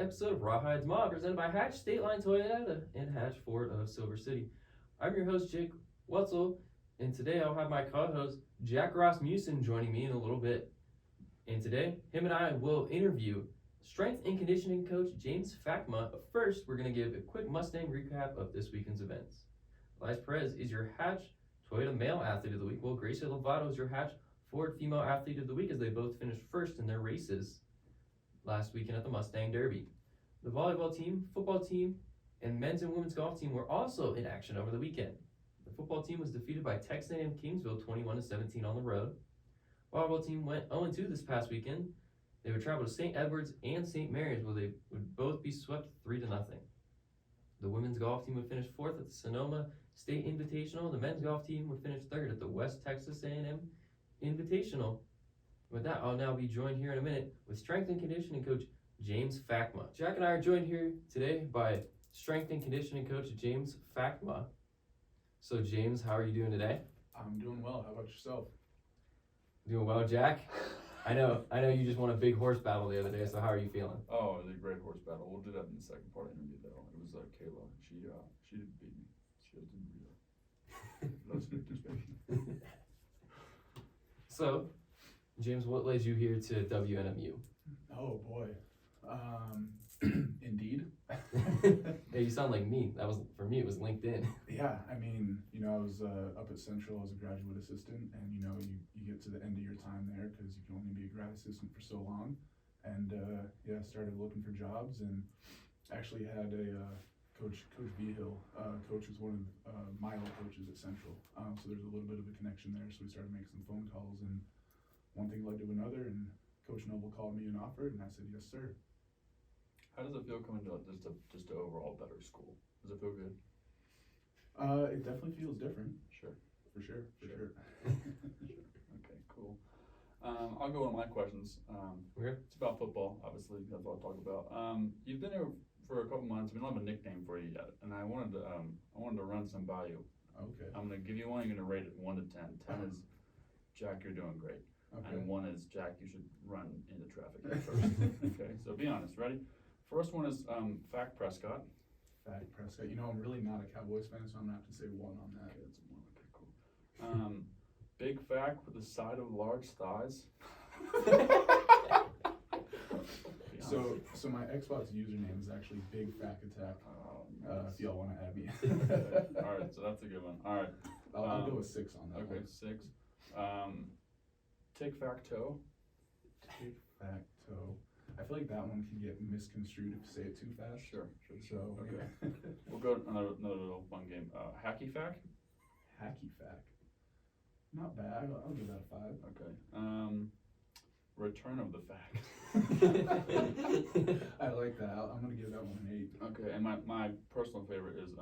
episode of Rawhide's Mob, presented by Hatch State Line Toyota and Hatch Ford of Silver City. I'm your host, Jake Wetzel, and today I'll have my co-host, Jack Rasmussen, joining me in a little bit. And today, him and I will interview strength and conditioning coach James Fakkema. But first, we're going to give a quick Mustang recap of this weekend's events. Elias Perez is your Hatch Toyota Male Athlete of the Week, while Gracie Lovato is your Hatch Ford Female Athlete of the Week, as they both finished first in their races last weekend at the Mustang Derby. The volleyball team, football team, and men's and women's golf team were also in action over the weekend. The football team was defeated by Texas A&M Kingsville 21-17 on the road. Volleyball team went 0-2 this past weekend. They would travel to St. Edwards and St. Mary's, where they would both be swept 3-0. The women's golf team would finish fourth at the Sonoma State Invitational. The men's golf team would finish third at the West Texas A&M Invitational. With that, I'll now be joined here in a minute with strength and conditioning coach James Fakkema. Jack and I are joined here today by strength and conditioning coach James Fakkema. So James, how are you doing today? I'm doing well. How about yourself? Doing well, Jack. I know you just won a big horse battle the other day, so how are you feeling? Oh, it was a great horse battle. We'll do that in the second part of the interview, though. It was Kayla. She didn't beat me. She didn't beat her. Those victors, baby. So, James, what led you here to WNMU? Oh boy. Indeed. Hey, you sound like me. For me, it was LinkedIn. Yeah, I mean, I was up at Central as a graduate assistant, and you get to the end of your time there because you can only be a grad assistant for so long. And started looking for jobs, and actually had a Coach Vigil. Coach was one of my old coaches at Central, so there's a little bit of a connection there. So we started making some phone calls, and one thing led to another, and Coach Noble called me and offered, and I said yes, sir. How does it feel coming to just an overall better school? Does it feel good? It definitely feels different. Sure. For sure. Sure. Okay, cool. I'll go with my questions. Okay. It's about football, obviously. That's what I'll talk about. You've been here for a couple months. We don't have a nickname for you yet, and I wanted to run some by you. Okay. I'm gonna give you one. You're gonna rate it 1 to 10. 10 is Jack, you're doing great. Okay. And 1 is Jack, you should run into traffic first. Okay, so be honest. Ready? First one is Fack Prescott. Fack Prescott. I'm really not a Cowboys fan, so I'm gonna have to say 1 on that. Okay, that's a 1. Okay, cool. Big Fack with the side of large thighs. So my Xbox username is actually Big Fack Attack. Nice. If y'all want to add me. All right, so that's a good one. All right. I'll go with 6 on that. Okay, one. 6. Tic Fac Toe. Tic Fac Toe. I feel like that one can get misconstrued if you say it too fast. Sure. So Okay. We'll go to another little fun game. Hacky Fack. Hacky Fack. Not bad. I'll give that a 5. Okay. Return of the Fack. I like that. I'm gonna give that one an 8. Okay, and my personal favorite is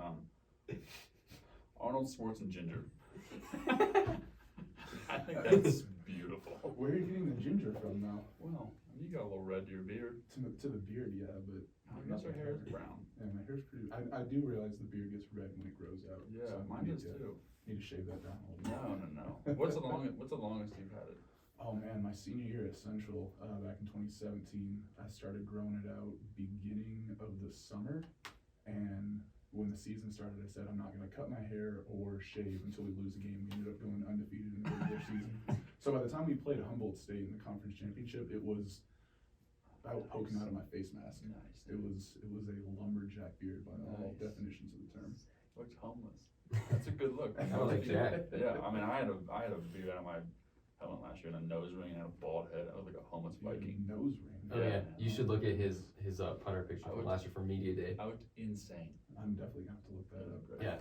Arnold Schwarzenegger. I think that's beautiful. Where are you getting the ginger from now? Well, you got a little red to your beard. To the beard, yeah, but I guess your hair is brown. Yeah, my hair's pretty. I do realize the beard gets red when it grows out. Yeah, so mine does too. Need to shave that down a little bit. No. What's the longest you've had it? Oh man, my senior year at Central, back in 2017, I started growing it out beginning of the summer, and when the season started, I said I'm not going to cut my hair or shave until we lose a game. We ended up going undefeated in the regular season. So by the time we played Humboldt State in the conference championship, it was about poking out of my face mask. Nice. It was a lumberjack beard by all Nice. definitions of the term. Looked homeless. That's a good look. I like Jack. Yeah, I mean, I had a beard out of my helmet last year and a nose ring and a bald head. I looked like a homeless Viking. Nose ring. Oh yeah, you should look at his punter picture from last year from Media Day. I looked insane. I'm definitely gonna have to look that up. Yeah,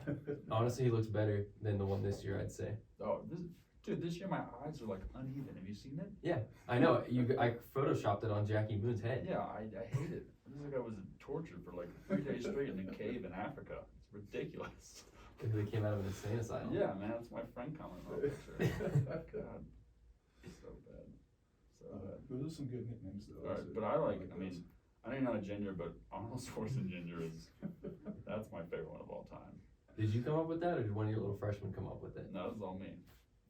honestly, he looks better than the one this year, I'd say. Oh, this year my eyes are like uneven. Have you seen it? Yeah, I know. I photoshopped it on Jackie Moon's head. Yeah, I hate it. It looks like I was tortured for like 3 days straight in a cave in Africa. It's ridiculous. They came out of an insane asylum. Yeah, man, that's my friend commenting on the picture. God, so bad. Those are some good nicknames though. All right, but I know you're not a ginger, but Arnold Schwarzenegger that's my favorite one of all time. Did you come up with that, or did one of your little freshmen come up with it? No, this is all me.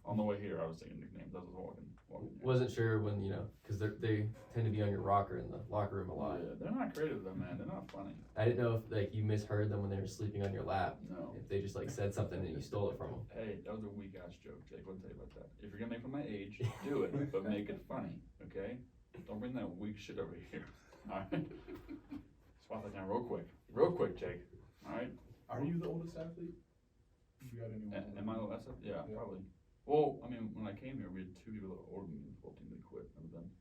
On the way here, I was thinking nicknames. I was walking here. Wasn't sure when, because they tend to be on your rocker in the locker room a lot. Yeah, they're not creative though, man. They're not funny. I didn't know if like you misheard them when they were sleeping on your lap. No. If they just like said something and you stole it from them. Hey, that was a weak ass joke, Jake. What tell you about that? If you're gonna make fun of my age, do it, but make it funny, okay? Don't bring that weak shit over here. All right. Swap that down real quick, Jake. All right. Are you the oldest athlete? You got anyone? Am I the last up? Yeah, Yeah. probably. Well, I mean, when I came here, we had 2 people that were older than me in the football team. They quit. Remember them?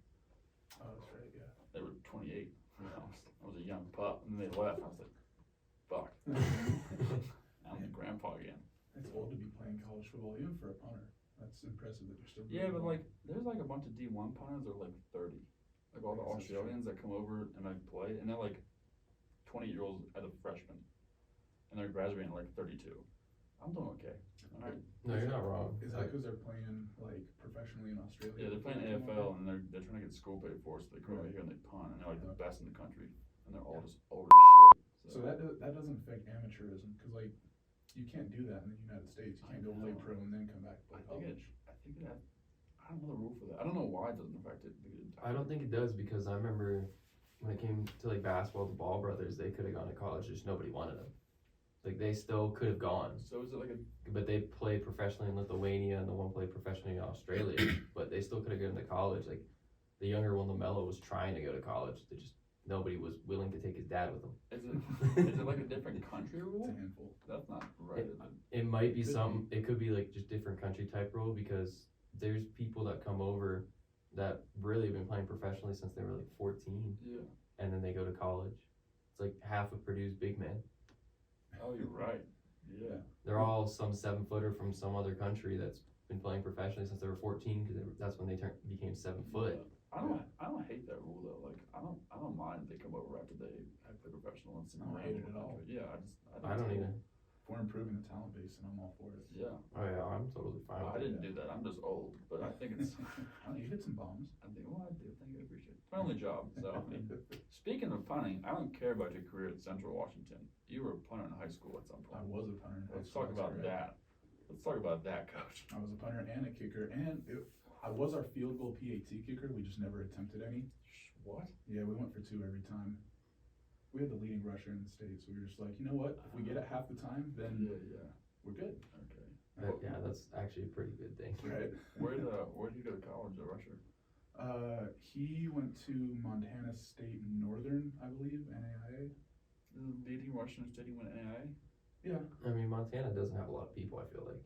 Oh, that's right. Yeah. They were 28. I was a young pup, and then they left. I was like, fuck. I'm the grandpa again. It's old to be playing college football, even for a punter. That's impressive that you're still. Yeah, doing but well. like, there's like a bunch of D1 punters that are like 30. Like all the That's true. Australians that come over and like play, and they're like 20-year-olds as a freshman, and they're graduating at like 32. I'm doing okay. All right. No, you're not wrong. Is that because they're playing like professionally in Australia? Yeah, they're playing AFL and they're trying to get school paid for, so they come over Right. here and they punt, and they're like the best in the country, and they're all Yeah. just old as shit. So that doesn't affect amateurism, because like you can't do that in the United States. You can't go play know. pro and then come back and play college. I don't know the rule for that. I don't know why it doesn't affect it. I don't think it does because I remember when it came to like basketball, the Ball brothers, they could have gone to college, just nobody wanted them. Like they still could have gone, So is it like a? but they played professionally in Lithuania and the one played professionally in Australia, but they still could have gone to college. Like the younger one, LaMelo, was trying to go to college. They just nobody was willing to take his dad with them. Is it like a different country It's rule? a handful. That's not right. Is it? It might be Could some. It could be like just different country type rule because there's people that come over that really have been playing professionally since they were like 14, Yeah. and then they go to college. It's like half of Purdue's big men. Oh, you're right. Yeah. They're all some 7-footer from some other country that's been playing professionally since they were 14 because that's when they became 7 foot. Yeah. I don't hate that rule though. Like I don't mind if they come over after they have played professional and I don't hate it at all. Yeah, I don't either. If we're improving the talent base, and I'm all for it. Yeah. Oh yeah, I'm totally fine I with it. didn't do that. I'm just old, but I think it's. Oh, you hit some bombs. I think, well, I do. Thank you. I appreciate it. It's my only job. So, I mean, speaking of punting, I don't care about your career at Central Washington. You were a punter in high school at some I point. was a punter in high Let's school. talk about that's right. that. Let's talk about that, coach. I was a punter and a kicker, and I was our field goal PAT kicker. We just never attempted any. What? Yeah, we went for 2 every time. We had the leading rusher in the state, so we were just like, you know what? If we get it half the time, then Yeah. we're good. Okay. Yeah, that's actually a pretty good thing. Right. Where did you go to college, the rusher? He went to Montana State Northern, I believe, NAIA. The leading rusher in the state, he went NAIA? Yeah. I mean, Montana doesn't have a lot of people, I feel like.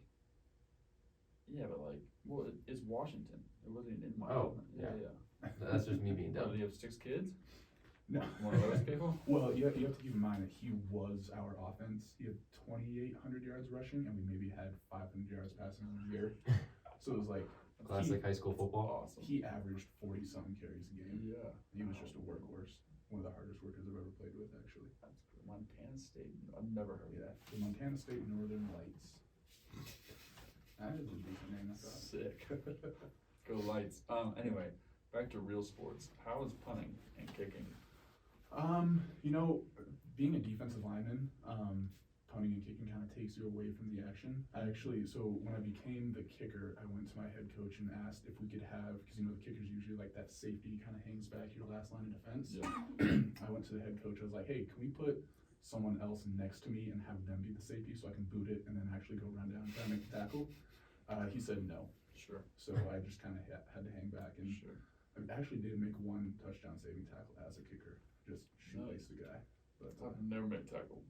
Yeah, but like, well, it's Washington. It wasn't in Oh, Montana. yeah. That's just me being What, dumb. do you have 6 kids? No. One of those people? Well, you have to keep in mind that he was our offense. He had 2,800 yards rushing, and we maybe had 500 yards passing a year. So it was like Classic high school football. Awesome. he averaged 40-something carries a game. Yeah. He was just a workhorse. One of the hardest workers I've ever played with, actually. That's good. Montana State. I've never heard of Yeah, that. the Montana State Northern Lights. That is a decent name, I thought. Sick. Go Lights. Anyway, back to real sports. How is punting and kicking? You know, being a defensive lineman, punting and kicking kind of takes you away from the action. So when I became the kicker, I went to my head coach and asked if we could have, because you know the kicker's usually like that safety kind of hangs back your last line of defense. Yeah. I went to the head coach. I was like, hey, can we put someone else next to me and have them be the safety so I can boot it and then actually go run down and try to make the tackle? He said no. Sure. So I just kind of had to hang back, and Sure. I actually did make 1 touchdown saving tackle as a kicker. Just shoelace the guy. But I've never made a tackle.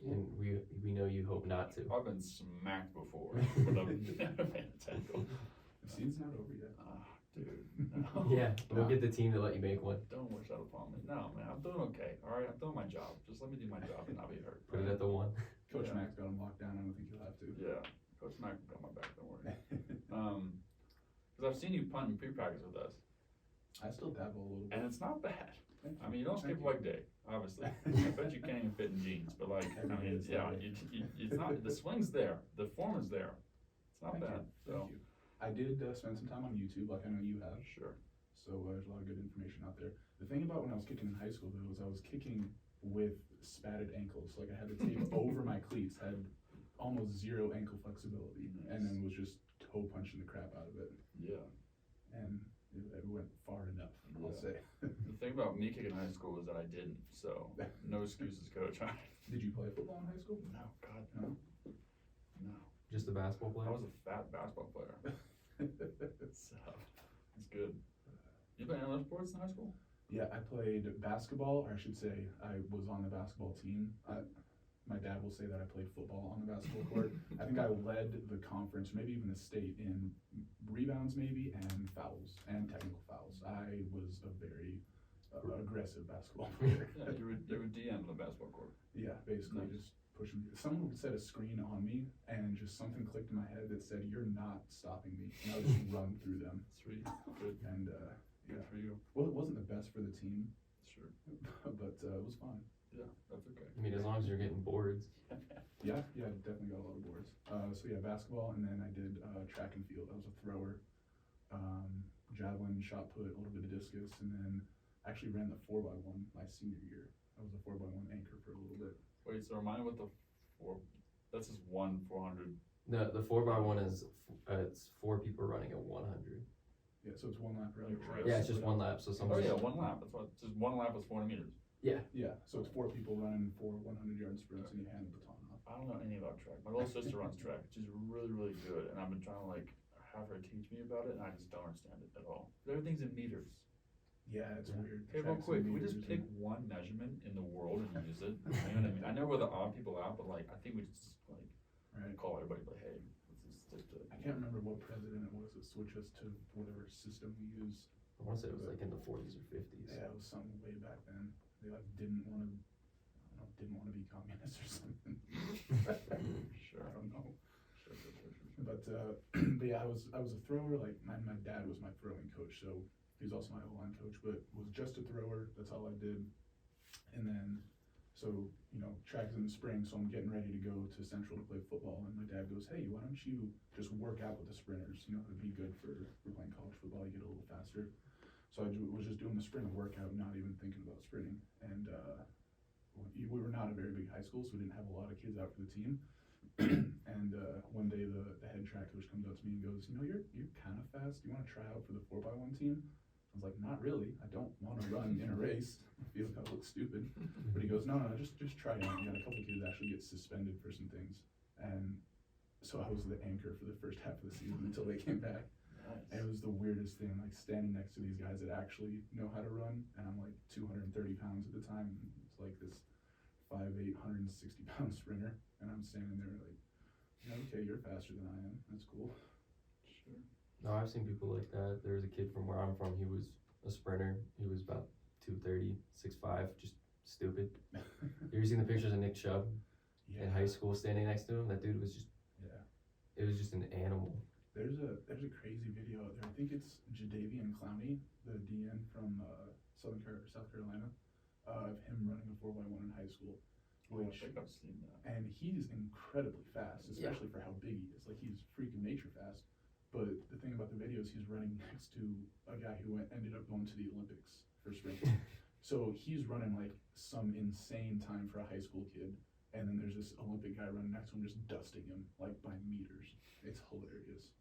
And we know you hope not to. I've been smacked before, but I've never made a tackle. the season's not over yet. Dude. No. Yeah, we'll get the team to let you make one. Don't wish that upon me. No, man, I'm doing okay. All right, I'm doing my job. Just let me do my job and I'll be hurt. Put it at the 1. Coach Yeah. Mack's got him locked down. I don't think he'll have to. Yeah, Coach Mack got my back. Don't worry. Because I've seen you punt in pre-practice with us, I still dabble a little bit. and it's not bad. Thank I mean, you don't skip Thank leg day, obviously. I bet you can't even fit in jeans, but like, I mean, Everybody's yeah, leg it's not, the swing's there, the form is there. It's not Thank bad, you. so, Thank you. I did spend some time on YouTube, like I know you have. sure. So there's a lot of good information out there. The thing about when I was kicking in high school, though, is I was kicking with spatted ankles. Like I had the tape over my cleats, had almost 0 ankle flexibility, and then was just toe punching the crap out of it, Yeah. and it went far enough, I'll Yeah. say. The thing about me kicking high school was that I didn't, so no excuses, coach. Did you play football in high school? No, God, No. no. Just a basketball I player? was a fat basketball player, so it's good. You play any other sports in high school? Yeah, I played basketball, or I should say, I was on the basketball team. My dad will say that I played football on the basketball court. I think I led the conference, maybe even the state, in rebounds maybe, and fouls, and technical fouls. I was a very aggressive basketball player. Yeah, you were DM on the basketball court. Yeah, basically Nice. just pushing me. Someone would set a screen on me, and just something clicked in my head that said, "You're not stopping me." And I would just run through them. Sweet, good, And good yeah, for you. well, it wasn't the best for the team, Sure. but it was fun. Yeah, that's okay. I mean, as long as you're getting boards. Yeah, definitely got a lot of boards. So yeah, basketball, and then I did track and field. I was a thrower, javelin, shot put, a little bit of discus, and then actually ran the 4x1 my senior year. I was a 4x1 anchor for a little bit. Wait, so remind me what the four, that's just 400. The 4x1 is, it's 4 people running at 100. Yeah, so it's one lap running track. Yeah, it's just one lap, so Oh somebody. yeah, one lap, that's what, just one lap is 400 meters. Yeah, so it's 4 people running 4 100-yard sprints, and you hand the baton off. I don't know anything about track. My little sister runs track. She's really, really good, and I've been trying to like have her teach me about it, and I just don't understand it at all. Everything's in meters. Yeah, it's Yeah. weird. Okay, real Tracks quick, and can we just meters pick and- one measurement in the world and use it? You know what I mean? I know we're the odd people out, but like, I think we just like Right. call everybody like, hey, let's just stick to. I can't remember what president it was that switched us to whatever system we use. I want to say it was like in the 40s or 50s. Yeah, it was something way back then. They like didn't want to, I don't know, didn't want to be communist or something. Sure. I don't know. Sure. But yeah, I was a thrower. Like my dad was my throwing coach, so he was also my O-line coach, but was just a thrower. That's all I did. And then, so track is in the spring, so I'm getting ready to go to Central to play football, and my dad goes, "Hey, why don't you just work out with the sprinters? It'd be good for playing college football. You get a little faster." So I was just doing the sprint workout, not even thinking about sprinting. And we were not a very big high school, so we didn't have a lot of kids out for the team. And one day the head track coach comes up to me and goes, "You're kind of fast. Do you want to try out for the 4x1 team?" I was like, "Not really. I don't want to run in a race. I feel like I look stupid." But he goes, "No, just try it out." We had a couple kids actually get suspended for some things, and so I was the anchor for the first half of the season until they came back. Nice. And it was the weirdest thing, like standing next to these guys that actually know how to run, and I'm like 230 pounds at the time. And it's like this 5'8", 160-pound sprinter, and I'm standing there like, "Yeah, okay, you're faster than I am. That's cool." Sure. No, I've seen people like that. There was a kid from where I'm from. He was a sprinter. He was about 230, 6'5", just stupid. You ever seen the pictures of Nick Chubb in high school standing next to him? That dude was just, Yeah. it was just an animal. There's a crazy video out there. I think it's Jadeveon Clowney, the DN from South Carolina, of him running a 4x1 in high school. Oh, I think I've seen that. And he's incredibly fast, especially for how big he is. Like, he's freaking nature fast. But the thing about the video is he's running next to a guy who ended up going to the Olympics for sprinting. So he's running like some insane time for a high school kid. And then there's this Olympic guy running next to him, just dusting him like by meters. It's hilarious.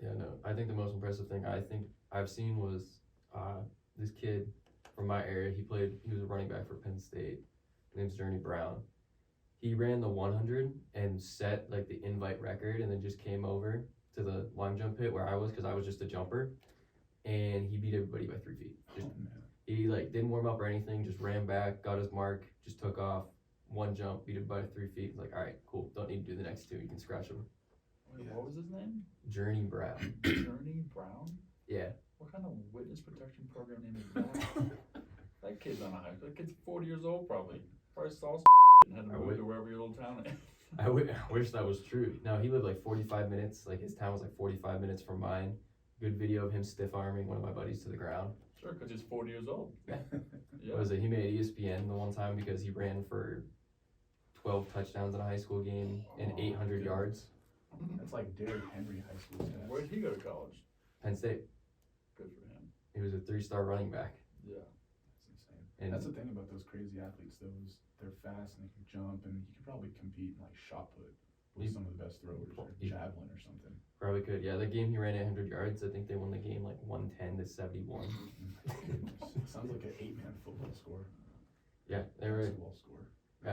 Yeah, no, I think the most impressive thing I think I've seen was this kid from my area. He was a running back for Penn State. His name's Journey Brown. He ran the 100 and set like the invite record, and then just came over to the long jump pit where I was, because I was just a jumper, and he beat everybody by 3 feet. Just, Oh man. he like didn't warm up or anything, just ran back, got his mark, just took off, one jump, beat everybody by 3 feet. He's like, all right, cool, don't need to do the next two, you can scratch him. Wait, Yeah. what was his name? Journey Brown. Journey Brown? Yeah. What kind of witness protection program name is that? That kid's on a high school. That kid's 40 years old probably. Probably saw some and had to I move would- to wherever your little town is. I wish that was true. No, he lived like 45 minutes, like his town was like 45 minutes from mine. Good video of him stiff arming one of my buddies to the ground. Sure, because he's 40 years old. Yeah. What was it? He made ESPN the one time because he ran for 12 touchdowns in a high school game and Oh, 800 goodness. yards. That's like Derrick Henry high school stats. Where'd he go to college? Penn State. Good for him. He was a 3-star running back. Yeah. That's insane. And That's the thing about those crazy athletes. They're fast and they can jump, and you could probably compete in like shot put with You- some of the best throwers, or you- javelin or something. Probably could. Yeah, the game he ran 800 yards. I think they won the game like 110-71. Sounds like an 8-man football score. Yeah, they were. Basketball score.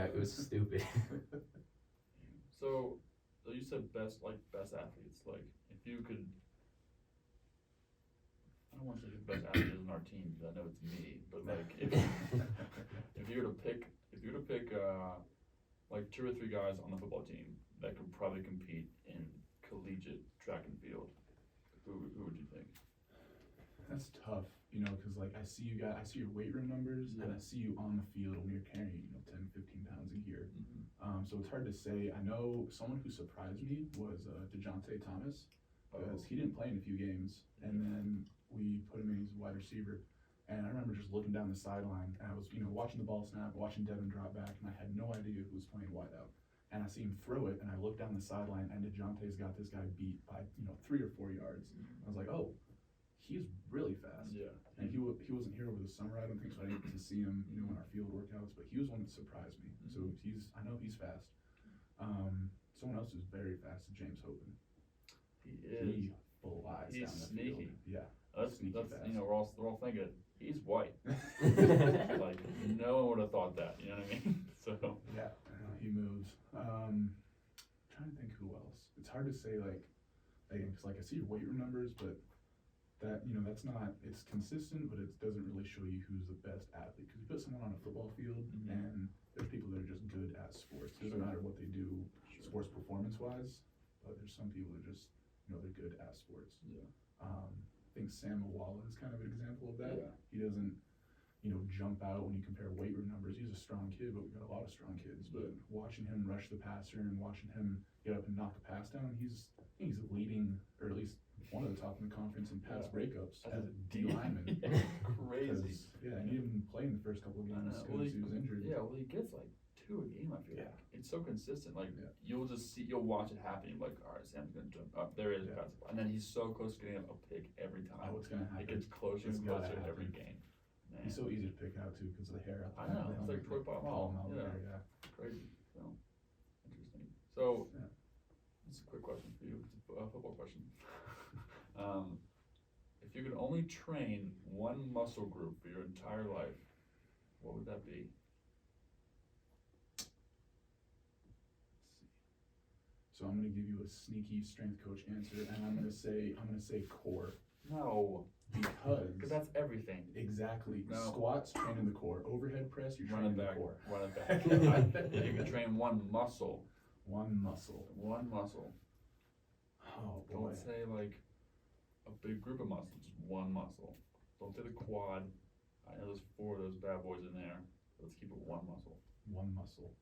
It was stupid. So you said best athletes. Like, if you could, I don't want to say who the best athlete is on our team because I know it's me. But like, if you were to pick like 2 or 3 guys on the football team that could probably compete in collegiate track and field, who would you think? That's tough, you know, because like I see your weight room numbers, and I see you on the field when you're carrying, 10, 15 pounds a year. Mm-hmm. So it's hard to say. I know someone who surprised me was DeJounte Thomas, because he didn't play in a few games, and then we put him in as a wide receiver. And I remember just looking down the sideline, and I was, watching the ball snap, watching Devin drop back, and I had no idea who was playing wide out. And I see him throw it, and I look down the sideline, and DeJounte's got this guy beat by 3 or 4 yards. I was like, oh, he's really fast. Yeah. And he wasn't here over the summer, I don't think, so I didn't get to see him, in our field workouts. But he was one that surprised me. So I know he's fast. Someone else who's very fast is James Hopen. He is. He flies He's down the sneaky. field. Yeah. That's Sneaky fast. we're all thinking he's white. Like, no one would have thought that. You know what I mean? So Yeah, he moves. Trying to think who else. It's hard to say, like, again, because I see your weight room numbers, but that that's not. It's consistent, but it doesn't really show you who's the best athlete. Because you put someone on a football field, and there's people that are just good at sports. It doesn't matter what they do, sports performance-wise, but there's some people that just they're good at sports. Yeah. I think Sam Awala is kind of an example of that. Yeah. He doesn't, jump out when you compare weight room numbers. He's a strong kid, but we've got a lot of strong kids. But watching him rush the passer and watching him get up and knock the pass down, he's leading, or at least one of the top in the conference in pass breakups as a D lineman. Crazy. And he didn't play in the first couple of games because he was injured. Yeah, well, he gets like 2 a game, I feel like. It's so consistent. Like, you'll watch it happen. You're like, all right, Sam's going to jump up. There is a pass. And then he's so close to getting a pick every time. What's going to happen? It gets closer and closer every game. Man. He's so easy to pick out, too, because of the hair. I know. It's like Troy Polamalu. Yeah. Crazy. So, interesting. So, this is a quick question for you. It's a football question. If you could only train one muscle group for your entire life, what would that be? So I'm going to give you a sneaky strength coach answer, and I'm going to say core. No. Because that's everything. Exactly. No. Squats, training the core. Overhead press, you're Run training it back. the core. Run it back. If you can train one muscle. One muscle. One muscle. Oh boy. Don't say like a big group of muscles, just one muscle. Don't say the quad. I know there's 4 of those bad boys in there. Let's keep it one muscle. One muscle.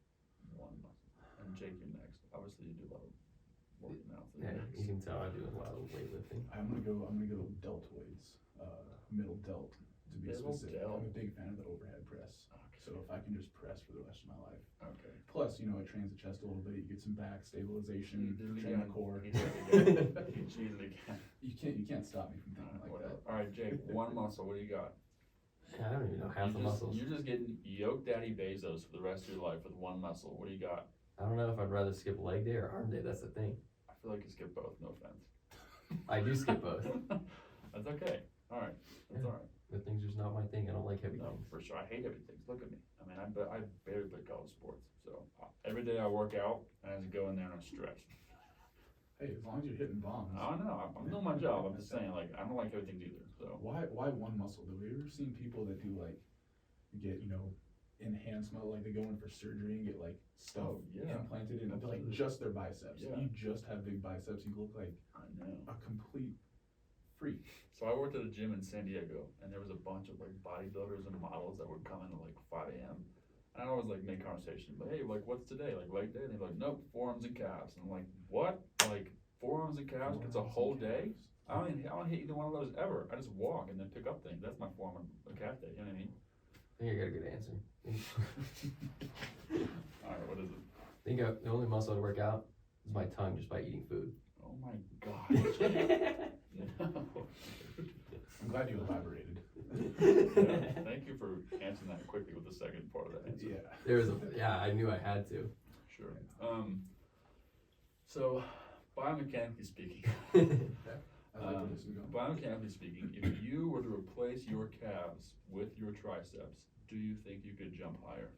One muscle. And Jake, you're next. Obviously, you do a lot of working out. Yeah, you can tell I do a lot of weightlifting. I'm gonna go deltoids. Middle delt to be Middle specific. delt. I'm a big fan of the overhead press. Okay. So if I can just press for the rest of my life. Okay. Plus, it trains the chest a little bit. You get some back stabilization, train the core. He did it again. He cheated again. You can't stop me from thinking like Whatever. that. All right, Jake. One muscle. What do you got? I don't even know half the muscles. You're just getting yoked Daddy Bezos for the rest of your life with one muscle. What do you got? I don't know if I'd rather skip leg day or arm day. That's the thing. I feel like you skip both. No offense. I do skip both. That's okay. All right. That's all right. Lifting's just not my thing. I don't like heavy No, things. for sure. I hate heavy things. Look at me. I mean, I barely play college sports. So every day I work out, and I just go in there and I stretch. Hey, as long as you're hitting bombs. I don't know. I'm doing my job. I'm just saying, like, I don't like heavy things either. So Why one muscle though? Have you ever seen people that do like get enhancement, like they go in for surgery and get like stuff implanted in like just their biceps? Yeah. You just have big biceps, you look like I know. a complete freak. So I worked at a gym in San Diego, and there was a bunch of like bodybuilders and models that would come in at like 5 a.m. And I always like make conversation, but hey, like what's today? Like leg day? And they're like, nope, forearms and calves. And I'm like, what? Like forearms and calves? It's a whole day? I don't hit either one of those ever. I just walk and then pick up things. That's my forearm and calf day. You know what I mean? I think I got a good answer. All right, what is it? I think the only muscle I'd work out is my tongue just by eating food. Oh my God. No. I'm glad you elaborated. Yeah, thank you for answering that quickly with the second part of that answer. I knew I had to. Sure. So biomechanically speaking, I like where this is going. biomechanically speaking, if you were to replace your calves with your triceps, do you think you could jump higher?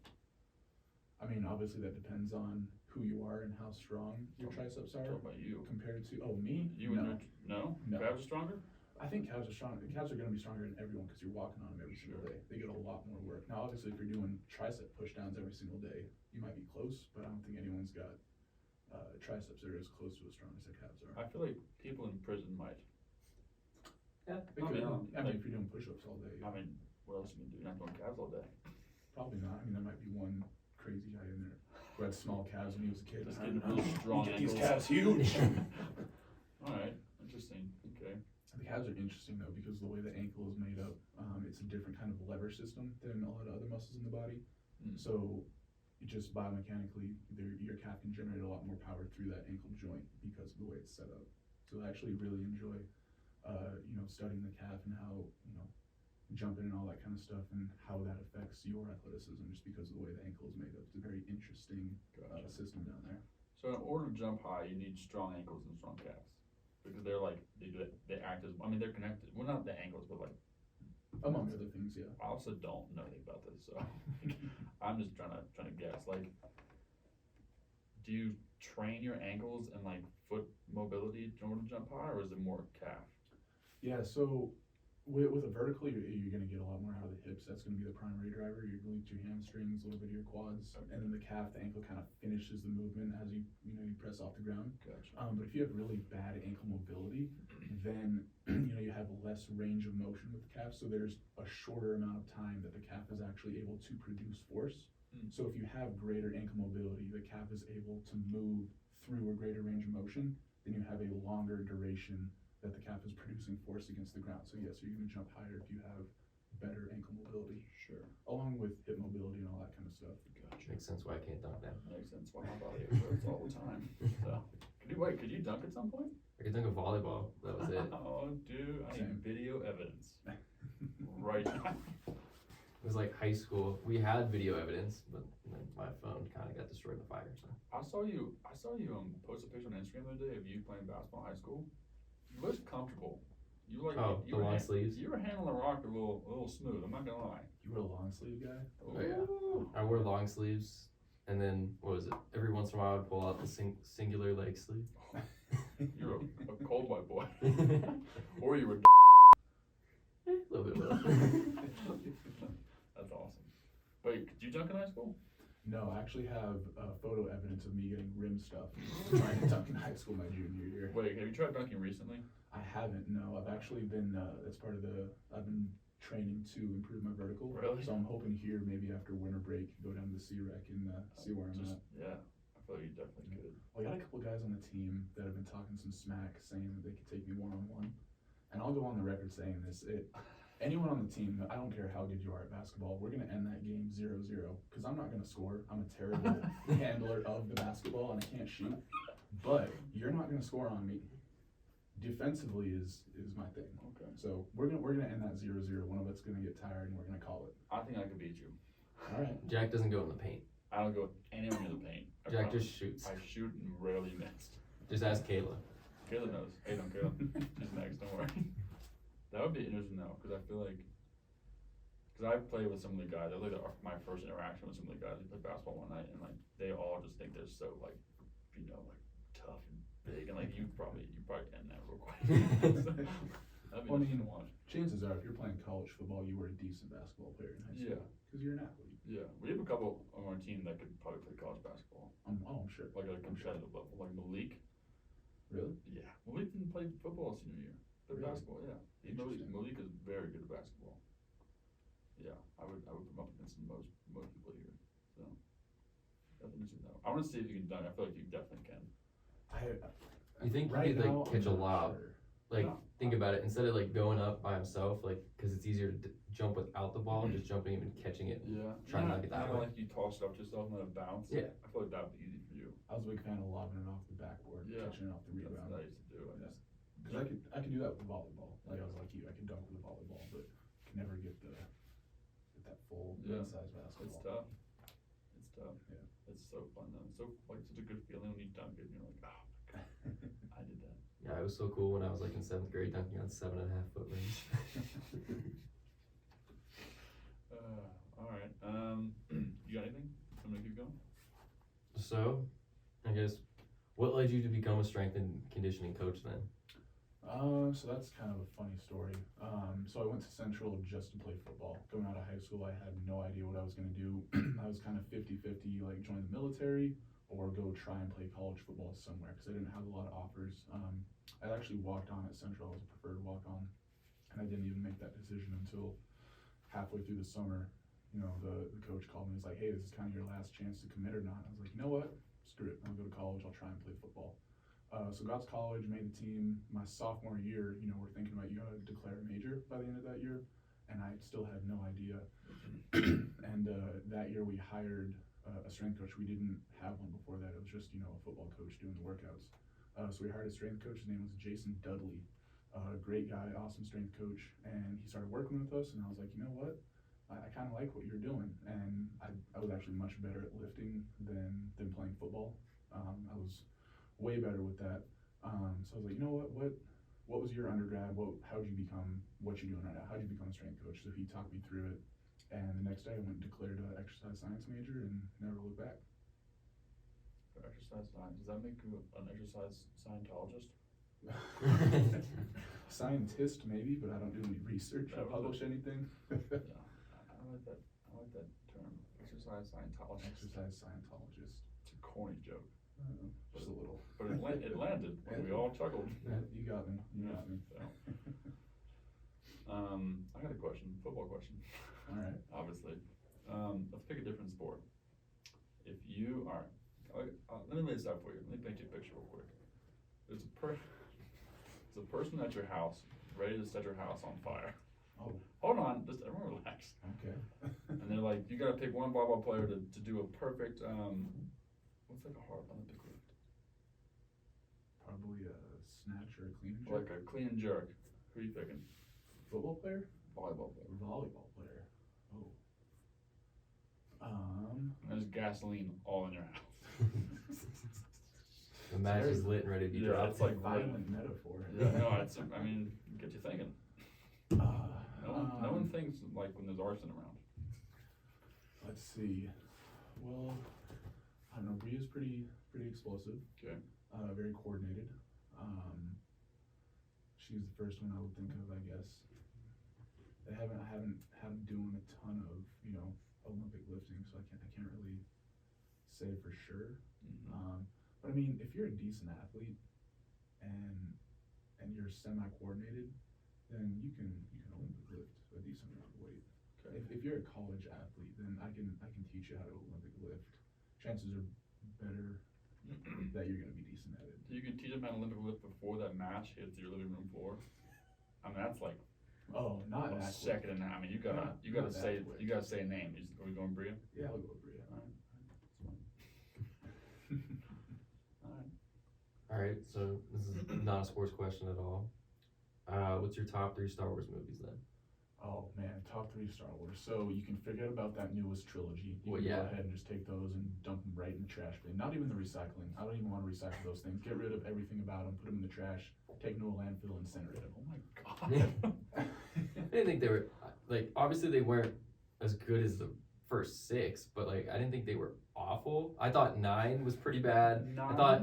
I mean, obviously that depends on who you are and how strong your triceps are Talk about you. compared to, me? You and your, no? No. Calves are stronger? I think calves are stronger. Calves are going to be stronger than everyone because you're walking on them every single day. They get a lot more work. Now, obviously, if you're doing tricep pushdowns every single day, you might be close, but I don't think anyone's got triceps that are as close to as strong as their calves are. I feel like people in prison might. Yeah. They could. I mean, if you're doing push-ups all day. I mean, what else you can do? You're not doing calves all day. Probably not. I mean, there might be one crazy guy in there who had small calves when he was a kid. Just getting really strong Get these ankles. calves huge. Alright, interesting, okay. The calves are interesting though because the way the ankle is made up, it's a different kind of lever system than a lot of other muscles in the body. So it just biomechanically, your calf can generate a lot more power through that ankle joint because of the way it's set up. So I actually really enjoy, studying the calf and how, jumping and all that kind of stuff and how that affects your athleticism just because of the way the ankle is made up. It's a very interesting system down there. So in order to jump high, you need strong ankles and strong calves. Because they're like, they act as, I mean, they're connected. Well, not the ankles, but like. Among other things, yeah. I also don't know anything about this, so I'm just trying to guess. Like, do you train your ankles and like foot mobility in order to jump high, or is it more calf? Yeah, so with a vertical, you're going to get a lot more out of the hips. That's going to be the primary driver. Your glutes, your hamstrings, a little bit of your quads, Okay. and then the calf, the ankle kind of finishes the movement as you press off the ground. Gotcha. But if you have really bad ankle mobility, then you have less range of motion with the calf. So there's a shorter amount of time that the calf is actually able to produce force. So if you have greater ankle mobility, the calf is able to move through a greater range of motion, then you have a longer duration that the calf is producing force against the ground. So yes, you're going to jump higher if you have better ankle mobility. Sure. Along with hip mobility and all that kind of stuff. Gotcha. Makes sense why I can't dunk now. Makes sense why my body hurts all the time. So, could you dunk at some point? I could dunk a volleyball. That was it. Oh, dude, I need Same. video evidence right now. It was like high school. We had video evidence, but then my phone kind of got destroyed in the fire. So I saw you post a picture on Instagram the other day of you playing basketball in high school. You looked comfortable. You like the long sleeves. You were handling the rock a little smooth. I'm not gonna lie. You were a long sleeve guy? Oh, yeah. Ooh. I wore long sleeves, and then what was it? Every once in a while, I'd pull out the singular leg sleeve. You're a cold white boy, or you were. A little bit of both. That's awesome. Wait, did you dunk in high school? No, I actually have photo evidence of me getting rim stuff trying to dunk in high school my junior year. Wait, have you tried dunking recently? I haven't, no. I've actually been, that's part of I've been training to improve my vertical. Really? So I'm hoping here, maybe after winter break, go down to the C-Rec and see where I'm at. Yeah, I feel like you definitely could. Well, I got a couple guys on the team that have been talking some smack, saying that they could take me one-on-one. And I'll go on the record saying this, anyone on the team, I don't care how good you are at basketball, we're going to end that game 0-0 because I'm not going to score. I'm a terrible handler of the basketball and I can't shoot. But you're not going to score on me. Defensively is my thing. Okay. So we're gonna end that 0-0. One of us gonna get tired and we're gonna call it. I think I could beat you. All right. Jack doesn't go in the paint. I don't go anywhere near the paint. I Jack promise. just shoots. I shoot and rarely miss. Just ask Kayla. Kayla knows. Hey, don't Kayla. She's next. Don't worry. That would be interesting though, because I feel like, I played with some of the guys. That was like my first interaction with some of the guys who played basketball one night, and like they all just think they're so like, like tough and big, and like you probably end that real quick. So, that'd be Well, I interesting mean, to watch. chances are, if you're playing college football, you were a decent basketball player in high school. Because you're an athlete. Yeah, we have a couple on our team that could probably play college basketball, I'm sure. like at a competitive level, like Malik. Really? Yeah, Malik didn't play football senior year. Played Really? basketball, yeah. Malik is very good at basketball. Yeah, I would put him up against most people here. So that's interesting though. I want to see if you can dunk. I feel like you definitely can. You think right you could now, like catch a I'm not lob? sure. Like No. think about it. Instead of like going up by himself, like because it's easier to jump without the ball, just jumping and catching it. Yeah. Try to knock it that way. Like you toss it up to yourself and let it bounce. Yeah. I feel like that would be easy for you. I was a big fan of lobbing it off the backboard, Yeah. catching it off the That's rebound. what I used to do. Yeah. Because I could do that with volleyball. Like I was like you, I could dunk with a volleyball, but could never get that full Yeah. size basketball. It's tough. It's tough. Yeah. It's so fun though. It's so like such a good feeling when you dunk it and you're like, oh my god, I I did that. Yeah, it was so cool when I was like in 7th grade dunking on 7.5-foot rings. Alright, you got anything? I'm gonna keep going. So, I guess, what led you to become a strength and conditioning coach then? So that's kind of a funny story. So I went to Central just to play football. Going out of high school, I had no idea what I was gonna do. I was kind of 50-50, like join the military or go try and play college football somewhere because I didn't have a lot of offers. I actually walked on at Central. I was a preferred walk-on, and I didn't even make that decision until halfway through the summer. You know, the coach called me and was like, hey, this is kind of your last chance to commit or not. I was like, you know what? Screw it. I'll go to college. I'll try and play football. So got to college, made the team. My sophomore year, you know, we're thinking about you gotta declare a major by the end of that year, and I still had no idea. And that year we hired a strength coach. We didn't have one before that. It was just, you know, a football coach doing the workouts. So we hired a strength coach. His name was Jason Dudley. Great guy, awesome strength coach. And he started working with us, and I was like, you know what? I kind of like what you're doing. And I was actually much better at lifting than playing football. I was way better with that. So I was like, you know what was your undergrad? How'd you become what you're doing right now? How'd you become a strength coach? So he talked me through it. And the next day I went and declared an exercise science major and never looked back. For exercise science, does that make you an exercise Scientologist? Scientist maybe, but I don't do any research or publish anything. Yeah, I like that term, exercise Scientologist. Exercise Scientologist. It's a corny joke. Just a little. But it landed, and we all chuckled. You got me. You got me. So. I got a question, football question. All right. Obviously. Let's pick a different sport. If you are, let me lay this out for you. Let me paint you a picture real quick. There's a person at your house, ready to set your house on fire. Oh. Hold on, just everyone relax. Okay. And they're like, you gotta pick one volleyball player to do a perfect, what's like a hard Olympic lift? Probably a snatch or a clean and jerk. Like a clean and jerk. Who are you picking? Football player? Volleyball player. Volleyball player. Oh. There's gasoline all in your house. The match is lit and ready to be Yeah, dropped. it's like violent metaphor. Yeah, no, I mean, get you thinking. No one thinks like when there's arson around. Let's see. Well, I don't know. Bria's pretty explosive. Okay. Very coordinated. She's the first one I would think of, I guess. I haven't had them doing a ton of, you know, Olympic lifting, so I can't really say for sure. Mm-hmm. But I mean, if you're a decent athlete and you're semi-coordinated, then you can Olympic lift a decent amount of weight. Okay. If you're a college athlete, then I can teach you how to Olympic lift. Chances are better that you're going to be decent at it. So you can teach them how to Olympic lift before that match hits your living room floor. I mean, that's like Not a that second and a half. I mean, you gotta not that say quick. you gotta say a name. Are we going Bria? Yeah, I'll go with Bria. All right. All right. Alright, so this is not a sports question at all. What's your top 3 Star Wars movies then? Oh man, top 3 Star Wars. So you can forget about that newest trilogy. You Well, can yeah. go ahead and just take those and dump them right in the trash bin. Not even the recycling. I don't even want to recycle those things. Get rid of everything about them. Put them in the trash. Take them to a landfill. Incinerate them. Oh my god. I didn't think they were, like, obviously they weren't as good as the first 6, but like, I didn't think they were awful. I thought 9 was pretty bad. I thought,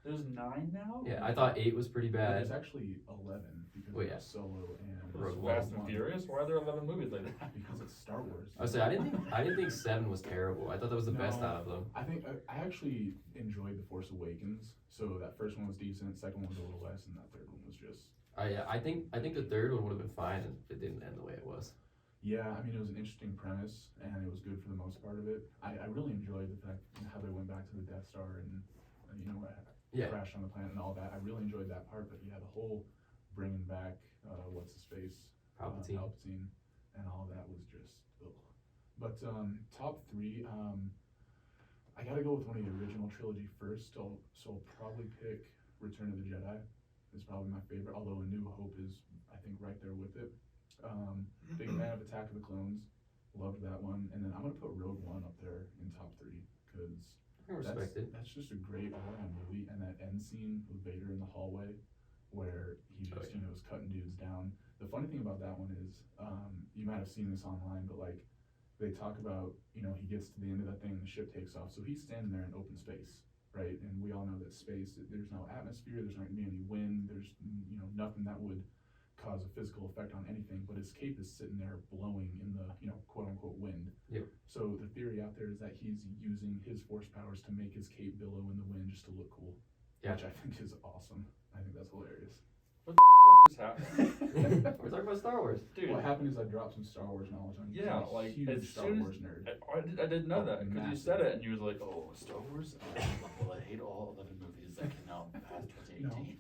There's 9 now? yeah, I thought 8 was pretty There's bad. actually 11 because Well, yeah. of Solo and Rogue It's One. Fast and Furious? Why are there 11 movies like that? Because it's Star Wars. I was saying, I didn't think 7 was terrible. I thought that was the best No. out of them. I think I actually enjoyed The Force Awakens. So that first one was decent. Second one was a little less, and that third one was just. Yeah, I think the third one would have been fine if it didn't end the way it was. Yeah, I mean, it was an interesting premise, and it was good for the most part of it. I really enjoyed the fact how they went back to the Death Star and you know, Yeah. crashed on the planet and all that. I really enjoyed that part, but yeah, the whole bringing back what's his face, Palpatine. and all that was just ugh. But top 3, I gotta go with one of the original trilogy first. So I'll probably pick Return of the Jedi. It's probably my favorite, although A New Hope is, I think, right there with it. Big fan of Attack of the Clones, loved that one, and then I'm gonna put Rogue One up there in top 3 because I respect it. That's just a great all-around movie, and that end scene with Vader in the hallway, where he just is cutting dudes down. The funny thing about that one is, you might have seen this online, but like they talk about, he gets to the end of that thing and the ship takes off, so he's standing there in open space, right? And we all know that space, there's no atmosphere, there's not gonna be any wind, there's nothing that would cause a physical effect on anything, but his cape is sitting there blowing in the quote unquote wind. Yep. So the theory out there is that he's using his force powers to make his cape billow in the wind just to look cool. Yeah. Which I think is awesome. I think that's hilarious. What the fuck just happened? We're talking about Star Wars. Dude. What happened is I dropped some Star Wars knowledge on you. Yeah, I'm a like, huge as Star soon as- Wars nerd. I didn't know that because you Massive. said it and you was like, "Oh, Star Wars." Well, I hate all 11 movies that came out past 2018.